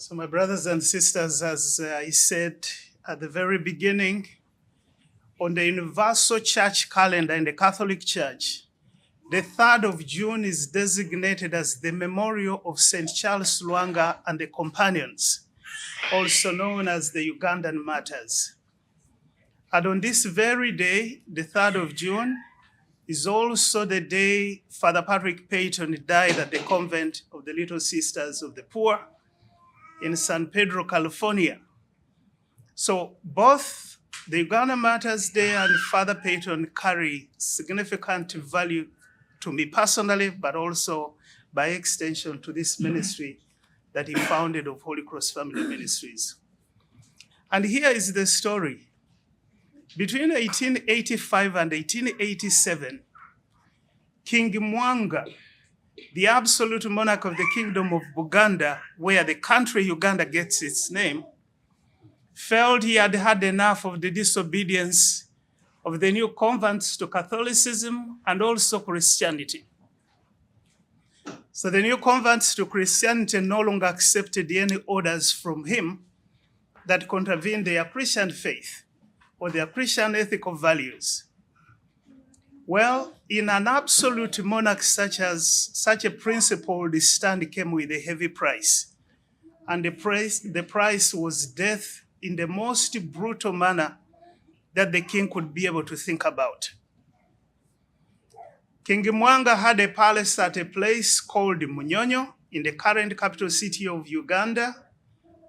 So my brothers and sisters, as I said at the very beginning, on the Universal Church calendar in the Catholic Church, the 3rd of June is designated as the memorial of St. Charles Lwanga and the companions, also known as the Ugandan Martyrs. And on this very day, the 3rd of June, is also the day Father Patrick Peyton died at the convent of the Little Sisters of the Poor in San Pedro, California. So both the Uganda Martyrs Day and Father Peyton carry significant value to me personally, but also by extension to this ministry that he founded of Holy Cross Family Ministries. And here is the story. Between 1885 and 1887, King Mwanga, the absolute monarch of the Kingdom of Buganda, where the country Uganda gets its name, felt he had had enough of the disobedience of the new converts to Catholicism and also Christianity. So the new converts to Christianity no longer accepted any orders from him that contravened their Christian faith or their Christian ethical values. Well, in an absolute monarch such a principled stand came with a heavy price. And the price was death in the most brutal manner that the king could be able to think about. King Mwanga had a palace at a place called Munyonyo in the current capital city of Uganda,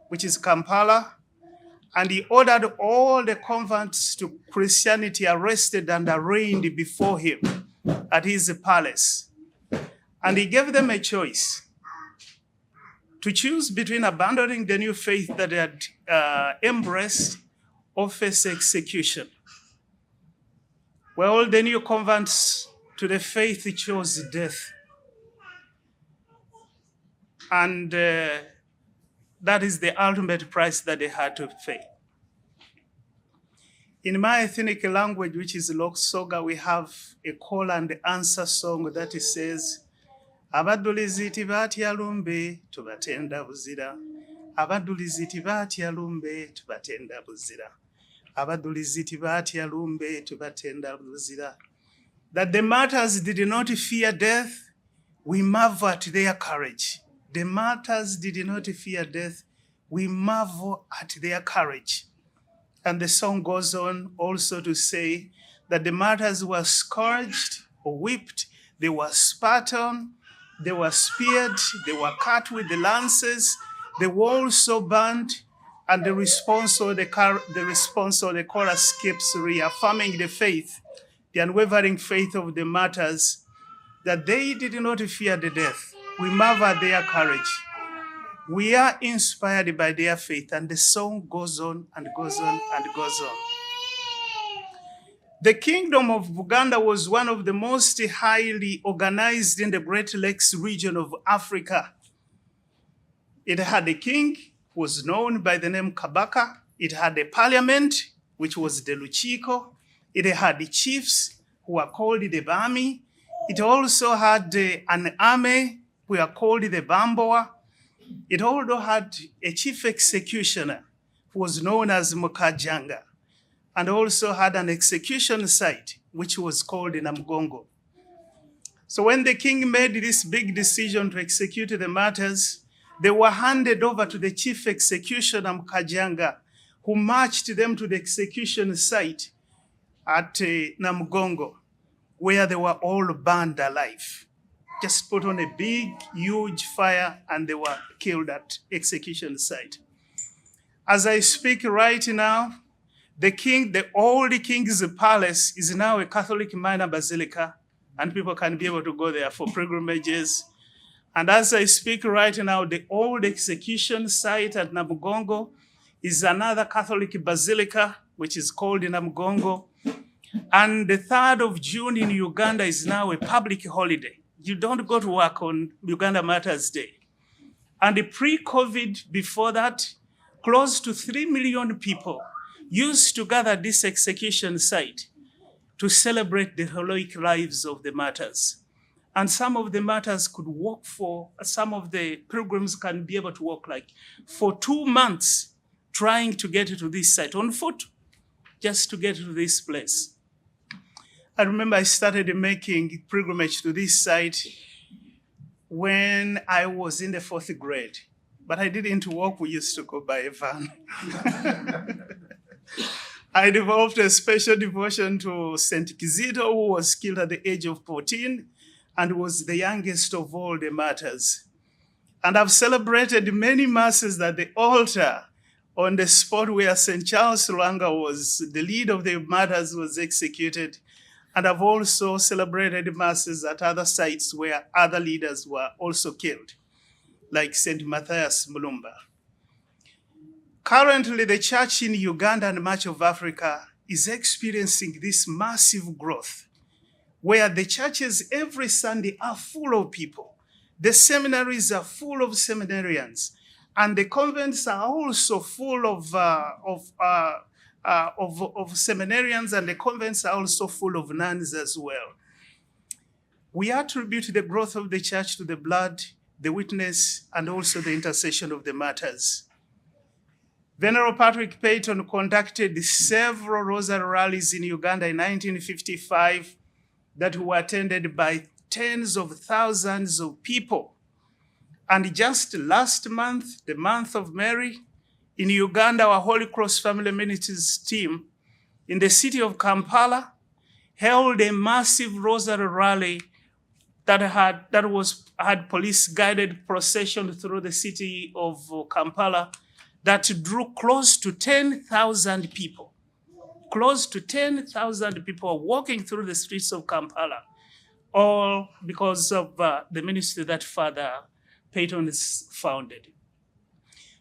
which is Kampala. And he ordered all the converts to Christianity arrested and arraigned before him at his palace. And he gave them a choice to choose between abandoning the new faith that they had embraced or face execution. Well, the new converts to the faith chose death. And that is the ultimate price that they had to pay. In my ethnic language, which is Loksoga, we have a call and answer song that says, Abaduliziti batya lumbe tubatenda buzira. Abaduliziti batya lumbe tubatenda buzira. Abaduliziti batya lumbe tubatenda buzira. That the martyrs did not fear death, we marvel at their courage. The martyrs did not fear death. We marvel at their courage. And the song goes on also to say that the martyrs were scourged or whipped, they were spat on, they were speared, they were cut with the lances, they were also burned, and the response of the chorus keeps reaffirming the faith, the unwavering faith of the martyrs, that they did not fear the death. We marvel at their courage. We are inspired by their faith, and the song goes on and goes on and goes on. The Kingdom of Uganda was one of the most highly organized in the Great Lakes region of Africa. It had a king who was known by the name Kabaka. It had a parliament, which was the Luchiko. It had the chiefs who were called the Bami. It also had an army who were called the Bamboa. It also had a chief executioner who was known as Jenga, and also had an execution site, which was called Namugongo. So when the king made this big decision to execute the martyrs, they were handed over to the chief executioner Jenga, who marched them to the execution site at Namugongo, where they were all burned alive. Just put on a big, huge fire, and they were killed at execution site. As I speak right now, the old king's palace is now a Catholic minor basilica, and people can be able to go there for pilgrimages. And as I speak right now, the old execution site at Namugongo is another Catholic basilica, which is called Namugongo. And the 3rd of June in Uganda is now a public holiday. You don't go to work on Uganda Martyrs Day. And pre-COVID, before that, close to 3 million people used to gather at this execution site to celebrate the heroic lives of the martyrs. And some of the martyrs could walk some of the pilgrims can be able to walk like for 2 months trying to get to this site on foot, just to get to this place. I remember I started making pilgrimage to this site when I was in the 4th grade, but I didn't walk, we used to go by a van. I developed a special devotion to St. Kizito, who was killed at the age of 14 and was the youngest of all the martyrs. And I've celebrated many masses at the altar on the spot where St. Charles Lwanga was the lead of the martyrs, was executed. And I've also celebrated masses at other sites where other leaders were also killed, like St. Matthias Mulumba. Currently, the church in Uganda and much of Africa is experiencing this massive growth, where the churches every Sunday are full of people. The seminaries are full of seminarians, and the convents are also full of seminarians, and the convents are also full of nuns as well. We attribute the growth of the church to the blood, the witness, and also the intercession of the martyrs. Venerable Patrick Peyton conducted several rosary rallies in Uganda in 1955 that were attended by tens of thousands of people. And just last month, the month of Mary, in Uganda, our Holy Cross Family Ministries team in the city of Kampala held a massive rosary rally that had police-guided procession through the city of Kampala that drew close to 10,000 people. Close to 10,000 people walking through the streets of Kampala, all because of the ministry that Father Peyton has founded.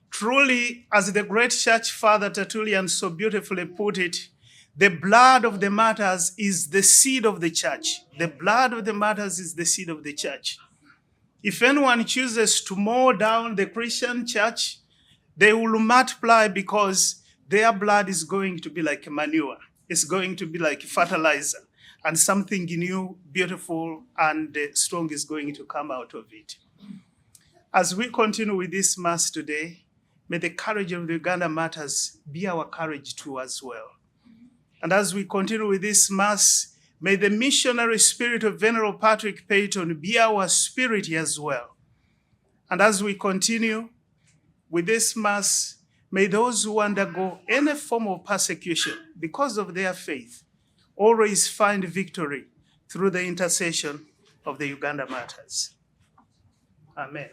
Truly, as the great church father Tertullian so beautifully put it, the blood of the martyrs is the seed of the church. The blood of the martyrs is the seed of the church. If anyone chooses to mow down the Christian church, they will multiply because their blood is going to be like manure. It's going to be like fertilizer, and something new, beautiful, and strong is going to come out of it. As we continue with this Mass today, may the courage of the Uganda Martyrs be our courage too as well. And as we continue with this Mass, may the missionary spirit of Venerable Patrick Peyton be our spirit as well. And as we continue with this Mass, may those who undergo any form of persecution because of their faith always find victory through the intercession of the Uganda Martyrs. Amen.